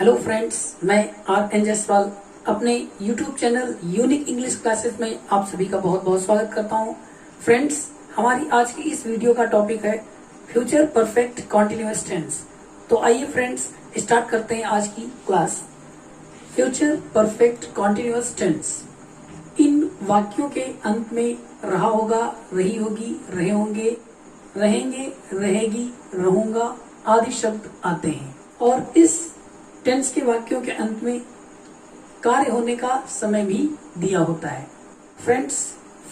Hello friends, मैं are N Jaswal अपने YouTube channel unique English classes में आप सभी का बहुत बहुत स्वागत करता हूं। फ्रेंड्स, हमारी आज की इस वीडियो का टॉपिक है फ्यूचर परफेक्ट कॉन्टिन्यूअस टेंस। तो आइए फ्रेंड्स, स्टार्ट करते हैं आज की class. Future perfect continuous tense. इन वाक्यों के अंत में रहा होगा, रही होगी, रहे होंगे, रहेंगे, रहेगी, रहूंगा आदि शब्द आते हैं और इस टेंस के वाक्यों के अंत में कार्य होने का समय भी दिया होता है। Friends,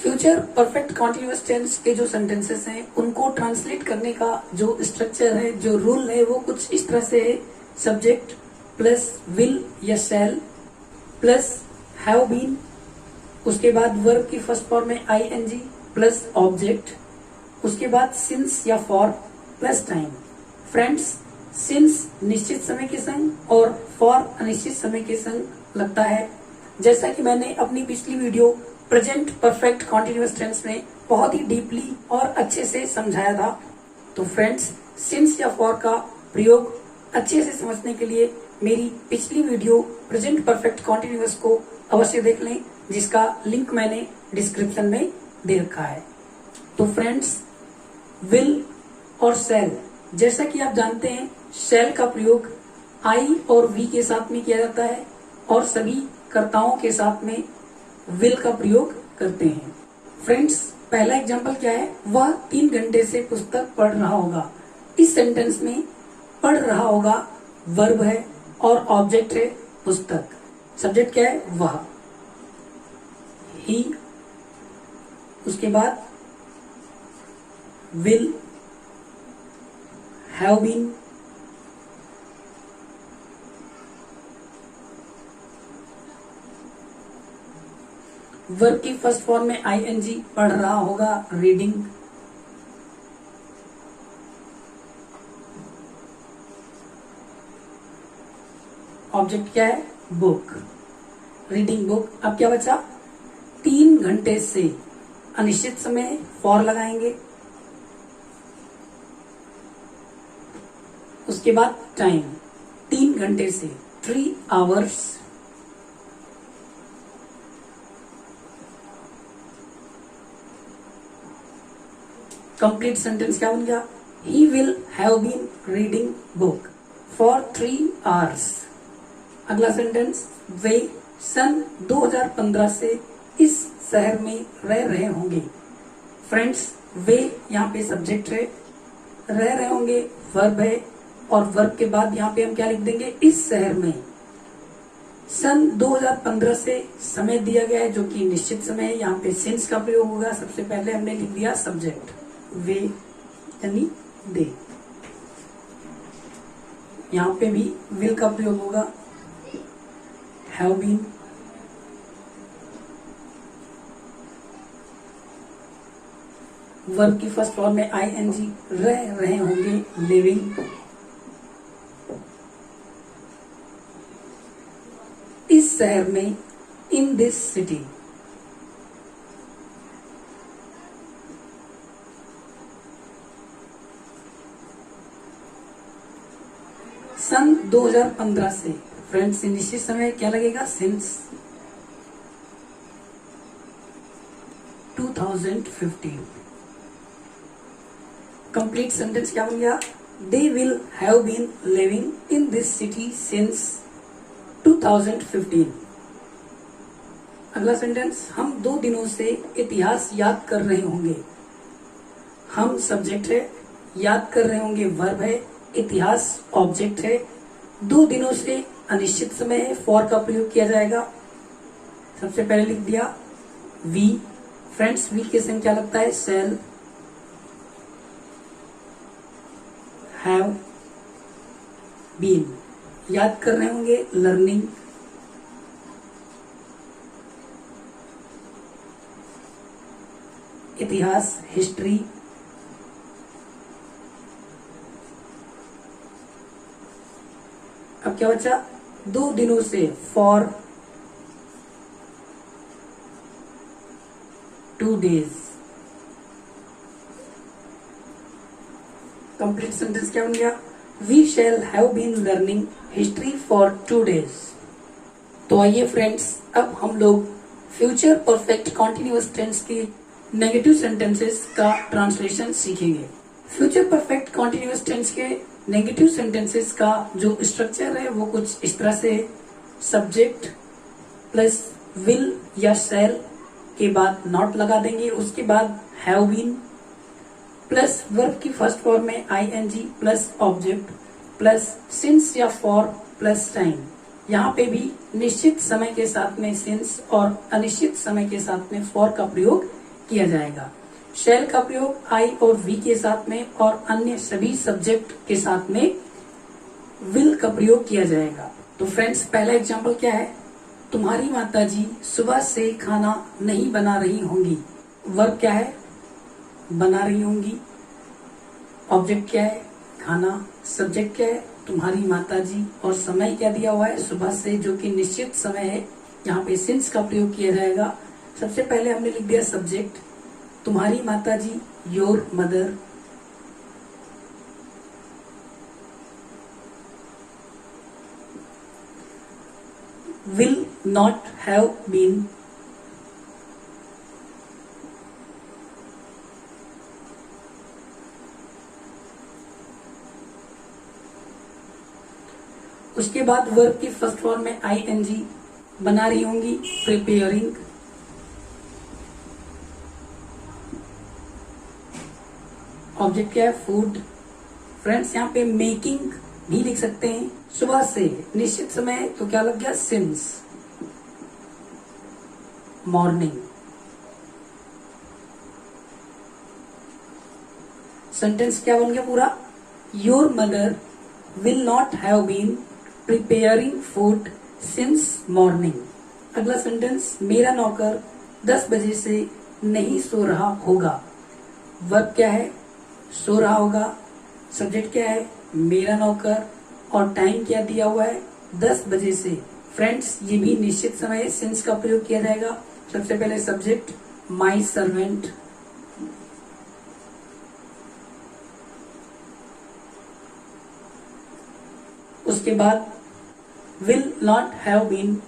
future perfect continuous tense के जो सेंटेंसेस हैं उनको ट्रांसलेट करने का जो स्ट्रक्चर है, जो रूल है, वो कुछ इस तरह से है। सब्जेक्ट प्लस विल या शैल प्लस हैव बीन, उसके बाद वर्ब की फर्स्ट फॉर्म में आईएनजी प्लस ऑब्जेक्ट, उसके बाद सिंस या for plus time. Friends, since निश्चित समय के संग और फॉर अनिश्चित समय के संग लगता है। जैसा कि मैंने अपनी पिछली video present perfect continuous tense में बहुत ही डीपली और अच्छे से समझाया था। तो फ्रेंड्स, सिंस या फॉर का प्रयोग अच्छे से समझने के लिए मेरी पिछली वीडियो प्रेजेंट परफेक्ट कॉन्टिन्यूअस को अवश्य देख लें, जिसका लिंक मैंने डिस्क्रिप्शन में दे रखा है। तो फ्रेंड्स, विल और शैल, जैसा कि आप जानते हैं, शैल का प्रयोग आई और वी के साथ में किया जाता है और सभी कर्ताओं के साथ में विल का प्रयोग करते हैं। फ्रेंड्स, पहला एग्जांपल क्या है? वह 3 घंटे से पुस्तक पढ़ रहा होगा। इस सेंटेंस में पढ़ रहा होगा वर्ब है और ऑब्जेक्ट है पुस्तक। सब्जेक्ट क्या है? वह, ही, उसके बाद विल, हैव बीन, वर्ब की फर्स्ट फॉर्म में आईएनजी, पढ़ रहा होगा रीडिंग, ऑब्जेक्ट क्या है? Book, reading book. अब क्या बचा? 3 घंटे से, अनिश्चित समय, फॉर लगाएंगे, उसके बाद टाइम, 3 घंटे से, 3 आवर्स, कंप्लीट सेंटेंस क्या बन गया? He will have been reading book for 3 hours. अगला सेंटेंस, वे सन 2015 से इस शहर में रह रहे होंगे। फ्रेंड्स, वे यहाँ पे सब्जेक्ट है, रह रहे होंगे वर्ब है और वर्ब के बाद यहाँ पे हम क्या लिख देंगे? इस शहर में। सन 2015 से समय दिया गया है जो कि निश्चित समय है। यहाँ पे सिंस का प्रयोग होगा। सबसे पहले हमने लिख दिया सब्जेक्ट, वे यानी दे। यहाँ पे भी विल का प्रयोग होगा, हैव बीन, वर्ब की फर्स्ट फॉर्म में आईएनजी, रह रहे होंगे लिविंग, इस शहर में, इन दिस सिटी। सन 2015 से, फ्रेंड्स, निश्चित समय क्या लगेगा? सिंस 2015। कंप्लीट सेंटेंस क्या बन गया? They will have been living in this city since 2015। अगला सेंटेंस, हम 2 दिनों से इतिहास याद कर रहे होंगे। हम सब्जेक्ट है, याद कर रहे होंगे वर्ब है, इतिहास ऑब्जेक्ट है, 2 दिनों से अनिश्चित समय है, फॉर का प्रयोग किया जाएगा। सबसे पहले लिख दिया वी। फ्रेंड्स, वी के संग क्या लगता है? शैल, हैव बीन, याद कर रहे होंगे लर्निंग, इतिहास हिस्ट्री, अब क्या बचा? 2 दिनों से, फॉर 2 days। कंप्लीट सेंटेंस क्या बन गया? We shall have been learning history for 2 days। तो आइए फ्रेंड्स, अब हम लोग फ्यूचर परफेक्ट कॉन्टिन्यूअस टेंस के नेगेटिव सेंटेंसेस का ट्रांसलेशन सीखेंगे। फ्यूचर परफेक्ट कॉन्टिन्यूअस टेंस के नेगेटिव सेंटेंसेस का जो स्ट्रक्चर है वो कुछ इस तरह से, सब्जेक्ट प्लस विल या शैल के बाद नॉट लगा देंगे, उसके बाद हैव बीन प्लस वर्ब की फर्स्ट फॉर्म में ING plus object plus since या फॉर प्लस टाइम। यहाँ पे भी निश्चित समय के साथ में सिंस और अनिश्चित समय के साथ में फॉर का प्रयोग किया जाएगा। शैल का प्रयोग आई और वी के साथ में और अन्य सभी सब्जेक्ट के साथ में विल का प्रयोग किया जाएगा। तो फ्रेंड्स, पहला एग्जाम्पल क्या है? तुम्हारी माताजी सुबह से खाना नहीं बना रही होंगी। वर्ब क्या है? बना रही होंगी। ऑब्जेक्ट क्या है? खाना। सब्जेक्ट क्या है? तुम्हारी माताजी। और समय क्या दिया हुआ है? सुबह से, जो कि निश्चित समय है। यहाँ पे सिंस का प्रयोग किया जाएगा। सबसे पहले हमने लिख दिया सब्जेक्ट, तुम्हारी माताजी, your mother. will not have been। उसके बाद वर्ब की फर्स्ट फॉर्म में आईएनजी, बना रही होंगी, प्रिपेयरिंग। ऑब्जेक्ट क्या है? फूड। फ्रेंड्स, यहाँ पे मेकिंग भी लिख सकते हैं। सुबह से, निश्चित समय, तो क्या लग गया? सिंस। मॉर्निंग। सेंटेंस क्या बन गया पूरा? Your mother will not have been preparing food since morning. अगला सेंटेंस, मेरा नौकर 10 बजे से नहीं सो रहा होगा। वर्ब क्या है? सो रहा होगा। सब्जेक्ट क्या है? मेरा नौकर। और टाइम क्या दिया हुआ है? 10 बजे से। फ्रेंड्स, ये भी निश्चित समय, सिंस का प्रयोग किया जाएगा। सबसे पहले सब्जेक्ट, माई सर्वेंट। उसके बाद will not have been.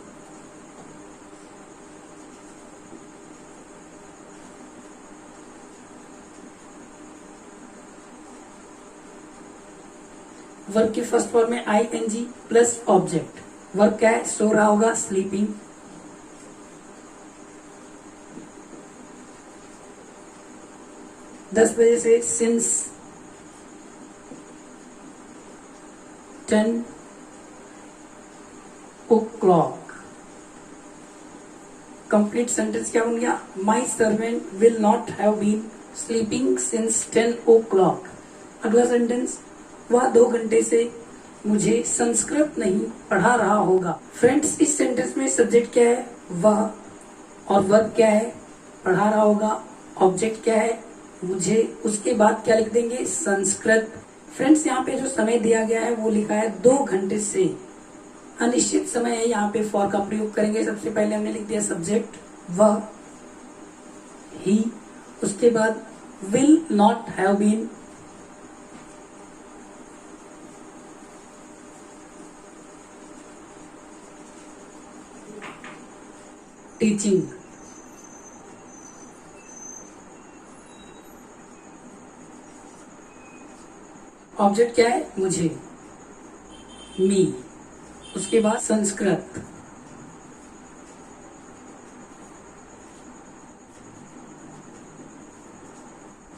Verb की फर्स्ट फॉर्म में आईएनजी प्लस ऑब्जेक्ट। वर्ब क्या है? सो रहा होगा, स्लीपिंग। दस बजे से, सिंस 10 o'clock। कंप्लीट सेंटेंस क्या बन गया? My servant will not have been sleeping since 10 o'clock। अगला सेंटेंस, वह 2 घंटे से मुझे संस्कृत नहीं पढ़ा रहा होगा। फ्रेंड्स, इस सेंटेंस में सब्जेक्ट क्या है? वह। और वर्ब क्या है? पढ़ा रहा होगा। ऑब्जेक्ट क्या है? मुझे। उसके बाद क्या लिख देंगे? संस्कृत। फ्रेंड्स, यहाँ पे जो समय दिया गया है वो लिखा है 2 घंटे से। अनिश्चित समय है, यहाँ पे फॉर का प्रयोग करेंगे। सबसे पहले हमने लिख दिया सब्जेक्ट, वह, ही। उसके बाद will not have been. Teaching. Object क्या है? मुझे, मी। उसके बाद संस्कृत।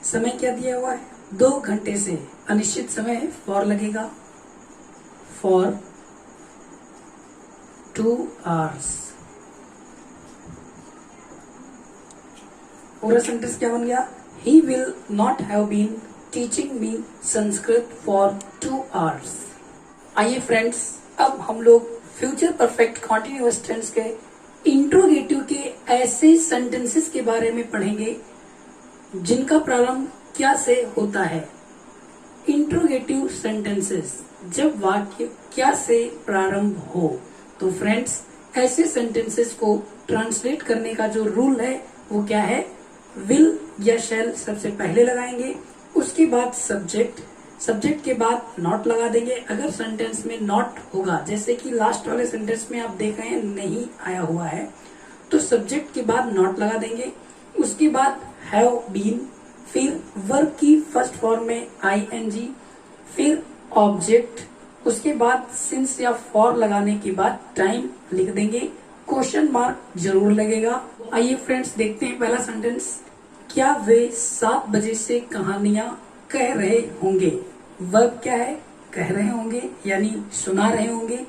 समय क्या दिया हुआ है? 2 घंटे से। अनिश्चित समय है, फॉर लगेगा। For 2 hours। पूरा सेंटेंस क्या बन गया? He will not have been teaching me Sanskrit for 2 hours। आइए फ्रेंड्स, अब हम लोग फ्यूचर परफेक्ट कॉन्टिन्यूअस टेंस के इंट्रोगेटिव के ऐसे सेंटेंसेस के बारे में पढ़ेंगे जिनका प्रारंभ क्या से होता है। इंट्रोगेटिव सेंटेंसेस, जब वाक्य क्या से प्रारंभ हो। तो फ्रेंड्स, ऐसे सेंटेंसेस को ट्रांसलेट करने का जो रूल है वो क्या है? विल या शैल सबसे पहले लगाएंगे, उसके बाद सब्जेक्ट, सब्जेक्ट के बाद नॉट लगा देंगे। अगर सेंटेंस में नॉट होगा, जैसे कि लास्ट वाले सेंटेंस में आप देख रहे हैं नहीं आया हुआ है, तो सब्जेक्ट के बाद नॉट लगा देंगे। उसके बाद हैव बीन, फिर वर्ब की फर्स्ट फॉर्म में आईएनजी, फिर ऑब्जेक्ट, उसके बाद सिंस या फॉर लगाने के बाद टाइम लिख देंगे, क्वेश्चन मार्क जरूर लगेगा। आइए फ्रेंड्स देखते हैं पहला सेंटेंस। क्या वे 7 बजे से कहानियां कह रहे होंगे? वर्ब क्या है? कह रहे होंगे यानी सुना रहे होंगे।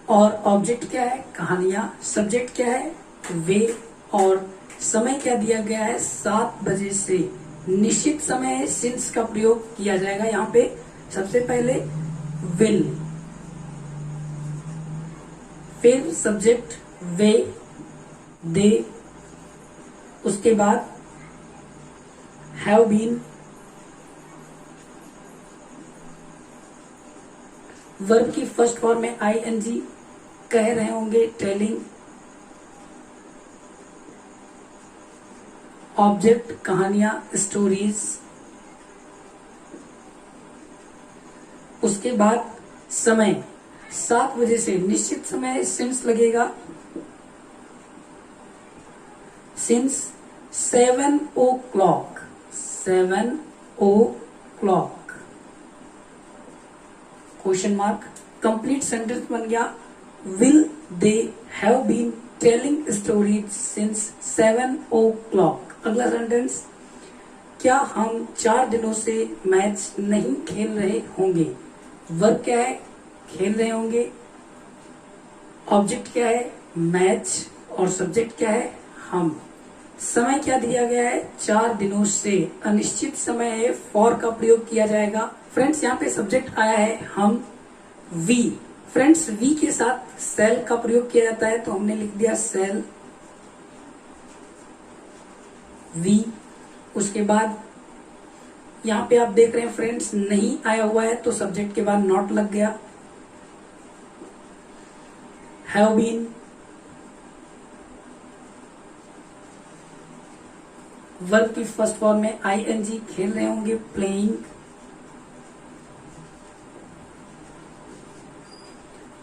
और ऑब्जेक्ट क्या है? कहानियां। सब्जेक्ट क्या है? वे। और समय क्या दिया गया है? 7 बजे से। निश्चित समय है, सिंस का प्रयोग किया जाएगा यहाँ पे। सबसे पहले विल, फिर सब्जेक्ट वे, दे, उसके बाद हैव बीन, वर्ब की फर्स्ट फॉर्म में आईएनजी, कह रहे होंगे टेलिंग, ऑब्जेक्ट कहानियां स्टोरीज, उसके बाद समय 7 बजे से, निश्चित समय सिंस लगेगा, since 7 o'clock, 7 o'clock, question mark. Complete sentence बन गया, will they have been telling stories since 7 o'clock। अगला सेंटेंस, क्या हम 4 दिनों से मैच नहीं खेल रहे होंगे? वर्ब क्या है? खेल रहे होंगे। ऑब्जेक्ट क्या है? मैच। और सब्जेक्ट क्या है? हम। समय क्या दिया गया है? 4 दिनों से। अनिश्चित समय है, फॉर का प्रयोग किया जाएगा। फ्रेंड्स यहाँ पे सब्जेक्ट आया है हम, वी। फ्रेंड्स वी के साथ सेल का प्रयोग किया जाता है, तो हमने लिख दिया सेल, वी। उसके बाद यहाँ पे आप देख रहे हैं फ्रेंड्स नहीं आया हुआ है, तो सब्जेक्ट के बाद नॉट लग गया। हैव बीन, वर्ब की फर्स्ट फॉर्म में आईएनजी, खेल रहे होंगे प्लेइंग,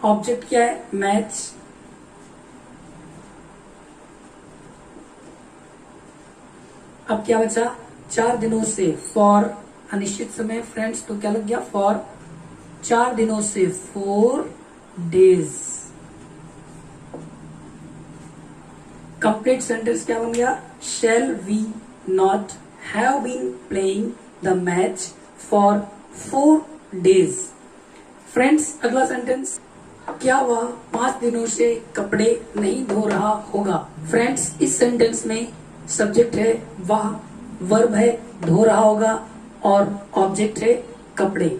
ऑब्जेक्ट क्या है? मैच। अब क्या बचा? 4 दिनों से, फॉर अनिश्चित समय फ्रेंड्स, तो क्या लग गया? फॉर 4 दिनों से, 4 days। कंप्लीट सेंटेंस क्या बन गया? Shall we not have been playing the match for 4 days। Friends अगला सेंटेंस, क्या वह 5 दिनों से कपड़े नहीं धो रहा होगा? फ्रेंड्स इस सेंटेंस में सब्जेक्ट है वह, वर्ब है धो रहा होगा, और ऑब्जेक्ट है कपड़े।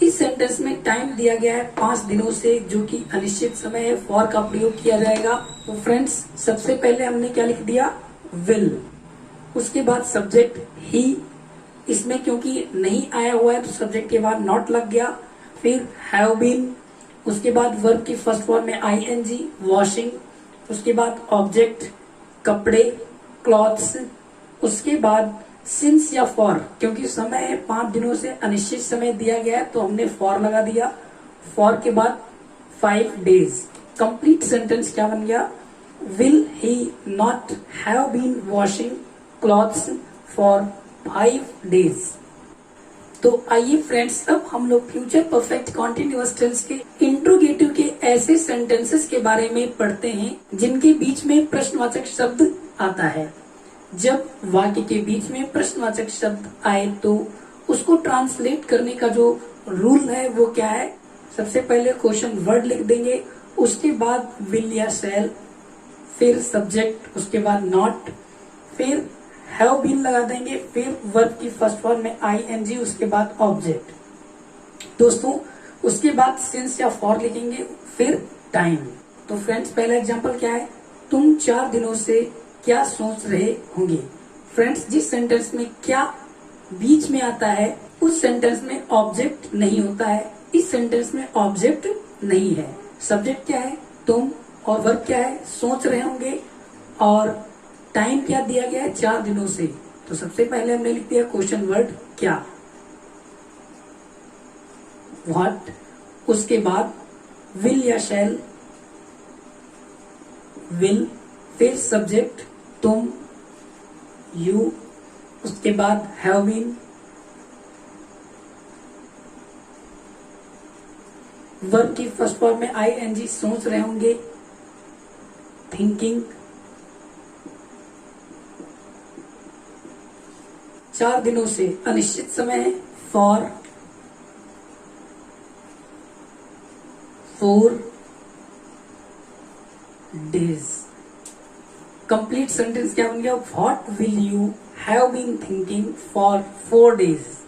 इस सेंटेंस में टाइम दिया गया है 5 दिनों से, जो कि अनिश्चित समय है, फॉर का प्रयोग किया जाएगा। तो फ्रेंड्स सबसे पहले हमने क्या लिख दिया? विल। उसके बाद सब्जेक्ट ही, इसमें क्योंकि नहीं आया हुआ है तो सब्जेक्ट के बाद नॉट लग गया। फिर हैव बीन, उसके बाद वर्ब की फर्स्ट फॉर्म में आईएनजी, वॉशिंग, उसके बाद ऑब्जेक्ट कपड़े, क्लॉथ्स, उसके बाद सिंस या फॉर, क्योंकि समय है 5 दिनों से, अनिश्चित समय दिया गया है, तो हमने फॉर लगा दिया। फॉर के बाद 5 days। कंप्लीट सेंटेंस क्या बन गया? Will he not have been washing clothes for 5 days। तो आइए फ्रेंड्स अब हम लोग फ्यूचर परफेक्ट कॉन्टिन्यूअस टेंस के इंट्रोगेटिव के ऐसे सेंटेंसेस के बारे में पढ़ते हैं जिनके बीच में प्रश्नवाचक शब्द आता है। जब वाक्य के बीच में प्रश्नवाचक शब्द आए तो उसको ट्रांसलेट करने का जो रूल है वो क्या है? सबसे पहले क्वेश्चन वर्ड लिख देंगे, उसके बाद विल या शैल, फिर सब्जेक्ट, उसके बाद नॉट, फिर हैव बीन लगा देंगे, फिर वर्ब की फर्स्ट फॉर्म में आईएनजी, उसके बाद ऑब्जेक्ट दोस्तों, उसके बाद सिंस या फॉर लिखेंगे, फिर टाइम। तो फ्रेंड्स पहला एग्जांपल क्या है? तुम 4 दिनों से क्या सोच रहे होंगे? फ्रेंड्स जिस सेंटेंस में क्या बीच में आता है उस सेंटेंस में ऑब्जेक्ट नहीं होता है। इस सेंटेंस में ऑब्जेक्ट नहीं है। सब्जेक्ट क्या है? तुम, और वर्ब क्या है? सोच रहे होंगे, और टाइम क्या दिया गया है? 4 दिनों से। तो सबसे पहले हमने लिख दिया क्वेश्चन वर्ड क्या। व्हाट, उसके बाद विल या शैल, विल, फिर सब्जेक्ट तुम, यू, उसके बाद हैव बीन, वर्ब की फर्स्ट फॉर्म में आईएनजी सोच रहे होंगे, थिंकिंग। 4 दिनों से अनिश्चित समय है, फॉर, 4 days। कंप्लीट सेंटेंस क्या बन गया, what will you have been thinking for 4 days।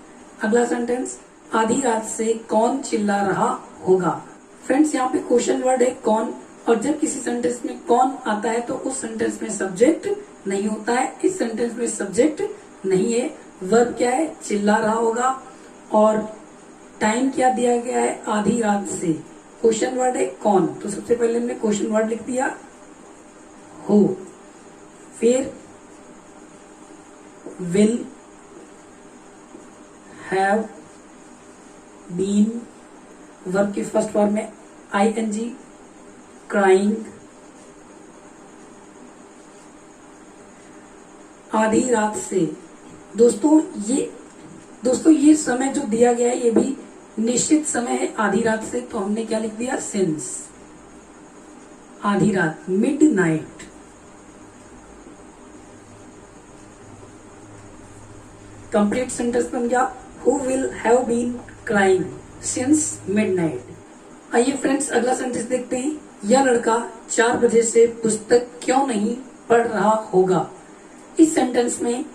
अगला सेंटेंस, आधी रात से कौन चिल्ला रहा होगा। फ्रेंड्स यहाँ पे क्वेश्चन वर्ड है कौन, और जब किसी सेंटेंस में कौन आता है तो उस सेंटेंस में सब्जेक्ट नहीं होता है। इस सेंटेंस में सब्जेक्ट नहीं है, वर्ब क्या है, चिल्ला रहा होगा, और टाइम क्या दिया गया है, आधी रात से। क्वेश्चन वर्ड है कौन, तो सबसे पहले हमने क्वेश्चन वर्ड लिख दिया हो, फिर विल हैव बीन, वर्ब की फर्स्ट फॉर्म में आईएनजी, क्राइंग, आधी रात से। दोस्तों ये समय जो दिया गया है ये भी निश्चित समय है, आधी रात से, तो हमने क्या लिख दिया, सिंस, आधी रात, मिडनाइट। कंप्लीट सेंटेंस बन गया, who will have been crying since midnight. आइए फ्रेंड्स अगला सेंटेंस देखते हैं, यह लड़का 4 बजे से पुस्तक क्यों नहीं पढ़ रहा होगा। इस सेंटेंस में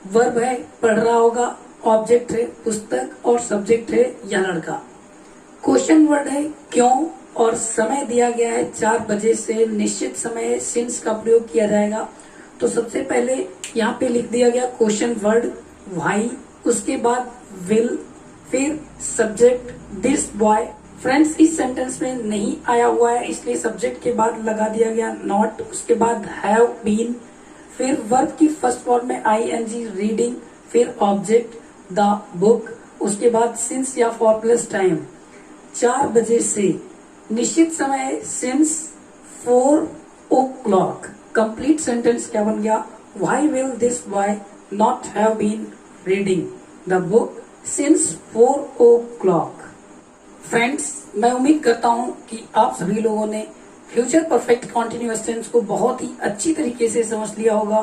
वर्ब है पढ़ रहा होगा, ऑब्जेक्ट है पुस्तक, और सब्जेक्ट है यह लड़का। क्वेश्चन वर्ड है क्यों, और समय दिया गया है 4 बजे से, निश्चित समय है, सिंस का प्रयोग किया जाएगा। तो सबसे पहले यहाँ पे लिख दिया गया क्वेश्चन वर्ड व्हाई, उसके बाद विल, फिर सब्जेक्ट दिस बॉय। फ्रेंड्स इस सेंटेंस में नहीं आया हुआ है इसलिए सब्जेक्ट के बाद लगा दिया गया नॉट, उसके बाद हैव बीन, फिर वर्ब की फर्स्ट फॉर्म में आईएनजी रीडिंग, फिर ऑब्जेक्ट द बुक, उसके बाद सिंस या फॉर प्लस टाइम। 4 बजे से निश्चित समय सिंस 4 o'clock। कंप्लीट सेंटेंस क्या बन गया, why will this boy not have been reading the book since 4 o'clock। Friends मैं उम्मीद करता हूं कि आप सभी लोगों ने फ्यूचर परफेक्ट कॉन्टिन्यूअस टेंस को बहुत ही अच्छी तरीके से समझ लिया होगा।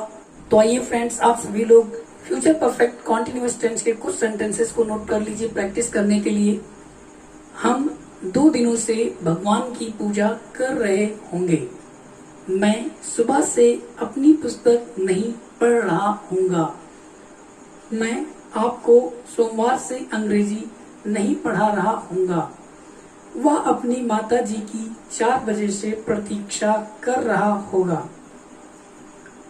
तो आइए फ्रेंड्स आप सभी लोग फ्यूचर परफेक्ट कॉन्टिन्यूअस टेंस के कुछ सेंटेंसेस को नोट कर लीजिए प्रैक्टिस करने के लिए। हम 2 दिनों से भगवान की पूजा कर रहे होंगे। मैं सुबह से अपनी पुस्तक नहीं पढ़ रहा हूँगा। मैं आपको सोमवार से अंग्रेजी नहीं पढ़ा रहा हूँगा। वह अपनी माता जी की 4 बजे से प्रतीक्षा कर रहा होगा।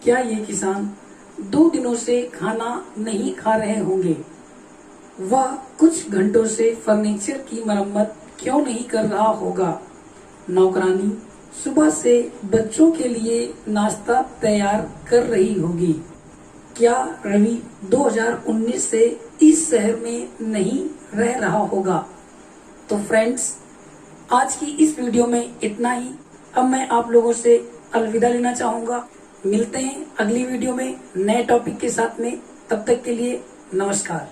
क्या ये किसान 2 दिनों से खाना नहीं खा रहे होंगे। वह कुछ घंटों से फर्नीचर की मरम्मत क्यों नहीं कर रहा होगा। नौकरानी सुबह से बच्चों के लिए नाश्ता तैयार कर रही होगी। क्या रवि 2019 से इस शहर में नहीं रह रहा होगा। तो फ्रेंड्स आज की इस वीडियो में इतना ही। अब मैं आप लोगों से अलविदा लेना चाहूंगा। मिलते हैं अगली वीडियो में नए टॉपिक के साथ में। तब तक के लिए नमस्कार।